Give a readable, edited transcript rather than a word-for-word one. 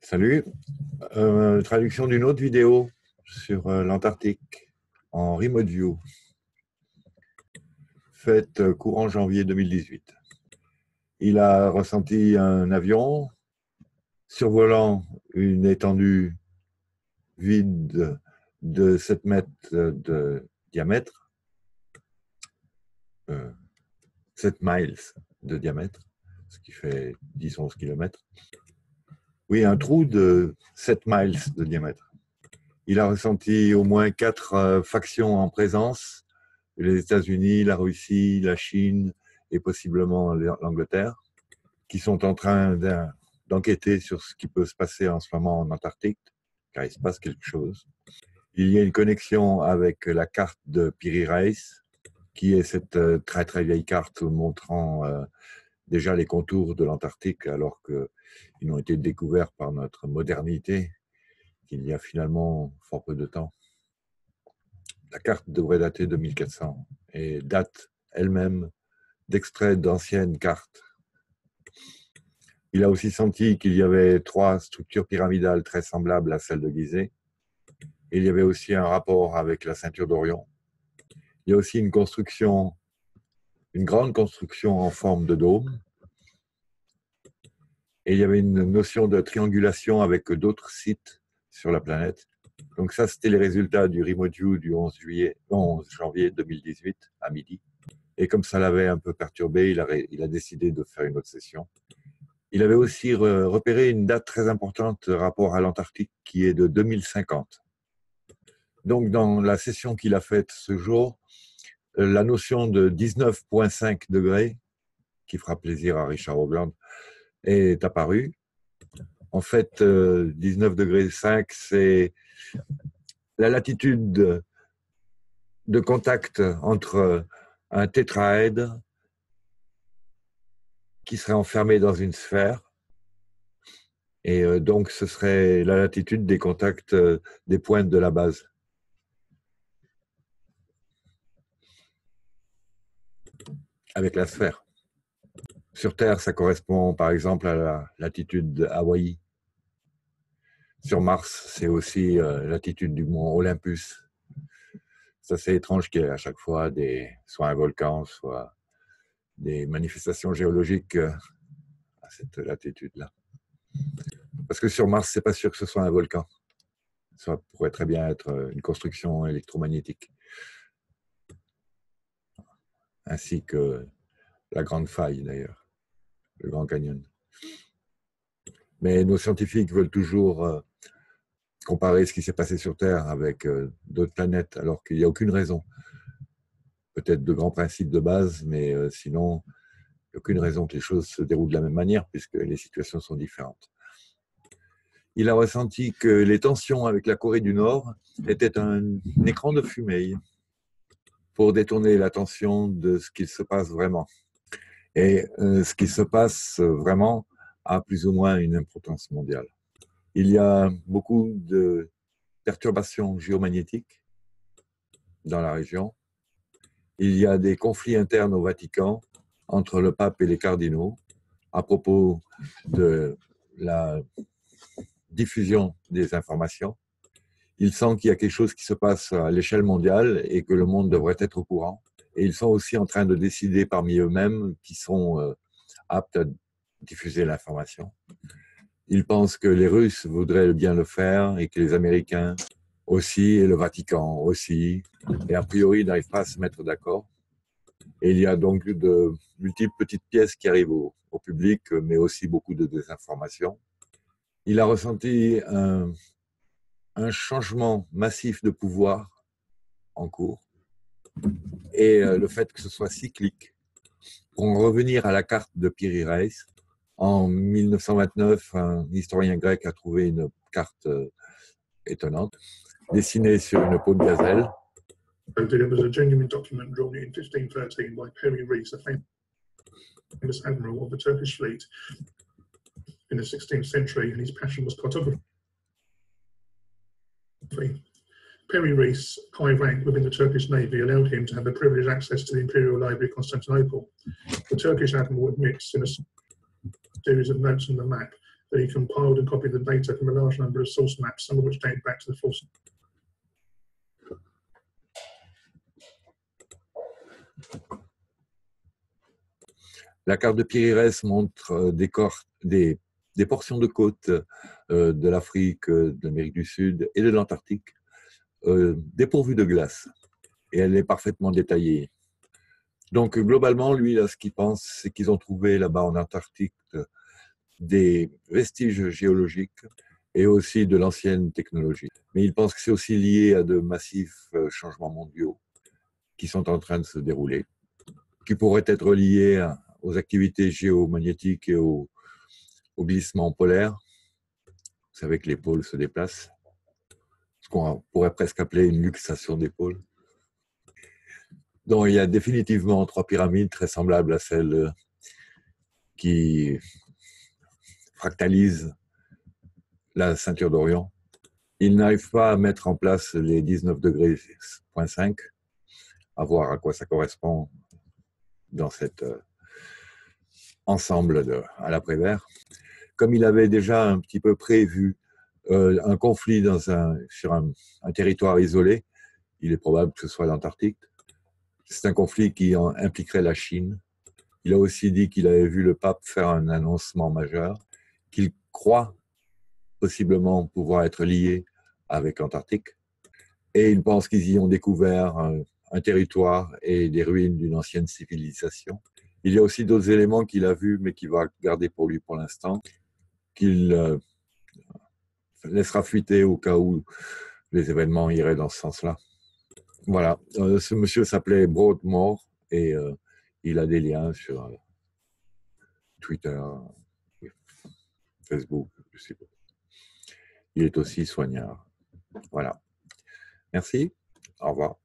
Salut, traduction d'une autre vidéo sur l'Antarctique en remote view, faite courant janvier 2018. Il a ressenti un avion survolant une étendue vide de 7 mètres de diamètre, 7 miles de diamètre, ce qui fait 10-11 km. Oui, un trou de 7 miles de diamètre. Il a ressenti au moins 4 factions en présence, les États-Unis, la Russie, la Chine et possiblement l'Angleterre, qui sont en train d'enquêter sur ce qui peut se passer en ce moment en Antarctique, car il se passe quelque chose. Il y a une connexion avec la carte de Piri Reis, qui est cette très très vieille carte montrant déjà les contours de l'Antarctique, alors qu'ils n'ont été découverts par notre modernité qu'il y a finalement fort peu de temps. La carte devrait dater de 1400 et date elle-même d'extraits d'anciennes cartes. Il a aussi senti qu'il y avait 3 structures pyramidales très semblables à celles de Gizeh. Il y avait aussi un rapport avec la ceinture d'Orion. Il y a aussi une grande construction en forme de dôme. Et il y avait une notion de triangulation avec d'autres sites sur la planète. Donc ça, c'était les résultats du Remote View du 11 janvier 2018 à midi. Et comme ça l'avait un peu perturbé, il a décidé de faire une autre session. Il avait aussi repéré une date très importante rapport à l'Antarctique qui est de 2050. Donc dans la session qu'il a faite ce jour, la notion de 19,5 degrés, qui fera plaisir à Richard Hoagland, est apparue. En fait, 19,5 degrés, c'est la latitude de contact entre un tétraèdre qui serait enfermé dans une sphère. Et donc, ce serait la latitude des contacts des pointes de la base. Avec la sphère. Sur Terre, ça correspond par exemple à la latitude d'Hawaï. Sur Mars, c'est aussi la latitude du mont Olympus. C'est assez étrange qu'il y ait à chaque fois soit un volcan, soit des manifestations géologiques à cette latitude-là. Parce que sur Mars, c'est pas sûr que ce soit un volcan. Ça pourrait très bien être une construction électromagnétique. Ainsi que la Grande Faille, d'ailleurs, le Grand Canyon. Mais nos scientifiques veulent toujours comparer ce qui s'est passé sur Terre avec d'autres planètes, alors qu'il n'y a aucune raison. Peut-être de grands principes de base, mais sinon, il n'y a aucune raison que les choses se déroulent de la même manière, puisque les situations sont différentes. Il a ressenti que les tensions avec la Corée du Nord étaient un écran de fumée pour détourner l'attention de ce qui se passe vraiment. Et ce qui se passe vraiment a plus ou moins une importance mondiale. Il y a beaucoup de perturbations géomagnétiques dans la région. Il y a des conflits internes au Vatican entre le pape et les cardinaux à propos de la diffusion des informations. Ils sentent qu'il y a quelque chose qui se passe à l'échelle mondiale et que le monde devrait être au courant. Et ils sont aussi en train de décider parmi eux-mêmes qui sont aptes à diffuser l'information. Ils pensent que les Russes voudraient bien le faire et que les Américains aussi et le Vatican aussi. Et a priori, ils n'arrivent pas à se mettre d'accord. Et il y a donc de multiples petites pièces qui arrivent au public, mais aussi beaucoup de désinformation. Il a ressenti un changement massif de pouvoir en cours et le fait que ce soit cyclique. Pour en revenir à la carte de Piri Reis, en 1929, un historien grec a trouvé une carte étonnante, dessinée sur une peau de gazelle. It was a genuine document drawn in 1513 by Piri Reis, a famous admiral of the Turkish fleet in the 16th century, and his passion was cartography. Piri Reis' high rank within the Turkish Navy allowed him to have the privileged access to the Imperial Library of Constantinople. The Turkish admiral admits in a series of notes on the map that he compiled and copied the data from a large number of source maps, some of which date back to the 4th. La carte de Piri-Reis montre des portions de côte de l'Afrique, de l'Amérique du Sud et de l'Antarctique dépourvues de glace. Et elle est parfaitement détaillée. Donc, globalement, lui, là, ce qu'il pense, c'est qu'ils ont trouvé là-bas en Antarctique des vestiges géologiques et aussi de l'ancienne technologie. Mais il pense que c'est aussi lié à de massifs changements mondiaux qui sont en train de se dérouler, qui pourraient être liés aux activités géomagnétiques et au glissement polaire. Vous savez que les pôles se déplacent, ce qu'on pourrait presque appeler une luxation des pôles. Donc, il y a définitivement 3 pyramides très semblables à celles qui fractalisent la ceinture d'Orion. Il n'arrive pas à mettre en place les 19 degrés, 5, à voir à quoi ça correspond dans cet ensemble à l'après-vert. Comme il avait déjà un petit peu prévu un conflit sur un territoire isolé, il est probable que ce soit l'Antarctique. C'est un conflit qui impliquerait la Chine. Il a aussi dit qu'il avait vu le pape faire un annoncement majeur, qu'il croit possiblement pouvoir être lié avec l'Antarctique. Et il pense qu'ils y ont découvert un territoire et des ruines d'une ancienne civilisation. Il y a aussi d'autres éléments qu'il a vus, mais qu'il va garder pour lui pour l'instant, qu'il laissera fuiter au cas où les événements iraient dans ce sens-là. Voilà, ce monsieur s'appelait Broadmoor et il a des liens sur Twitter, Facebook, je sais pas. Il est aussi soigneur. Voilà. Merci. Au revoir.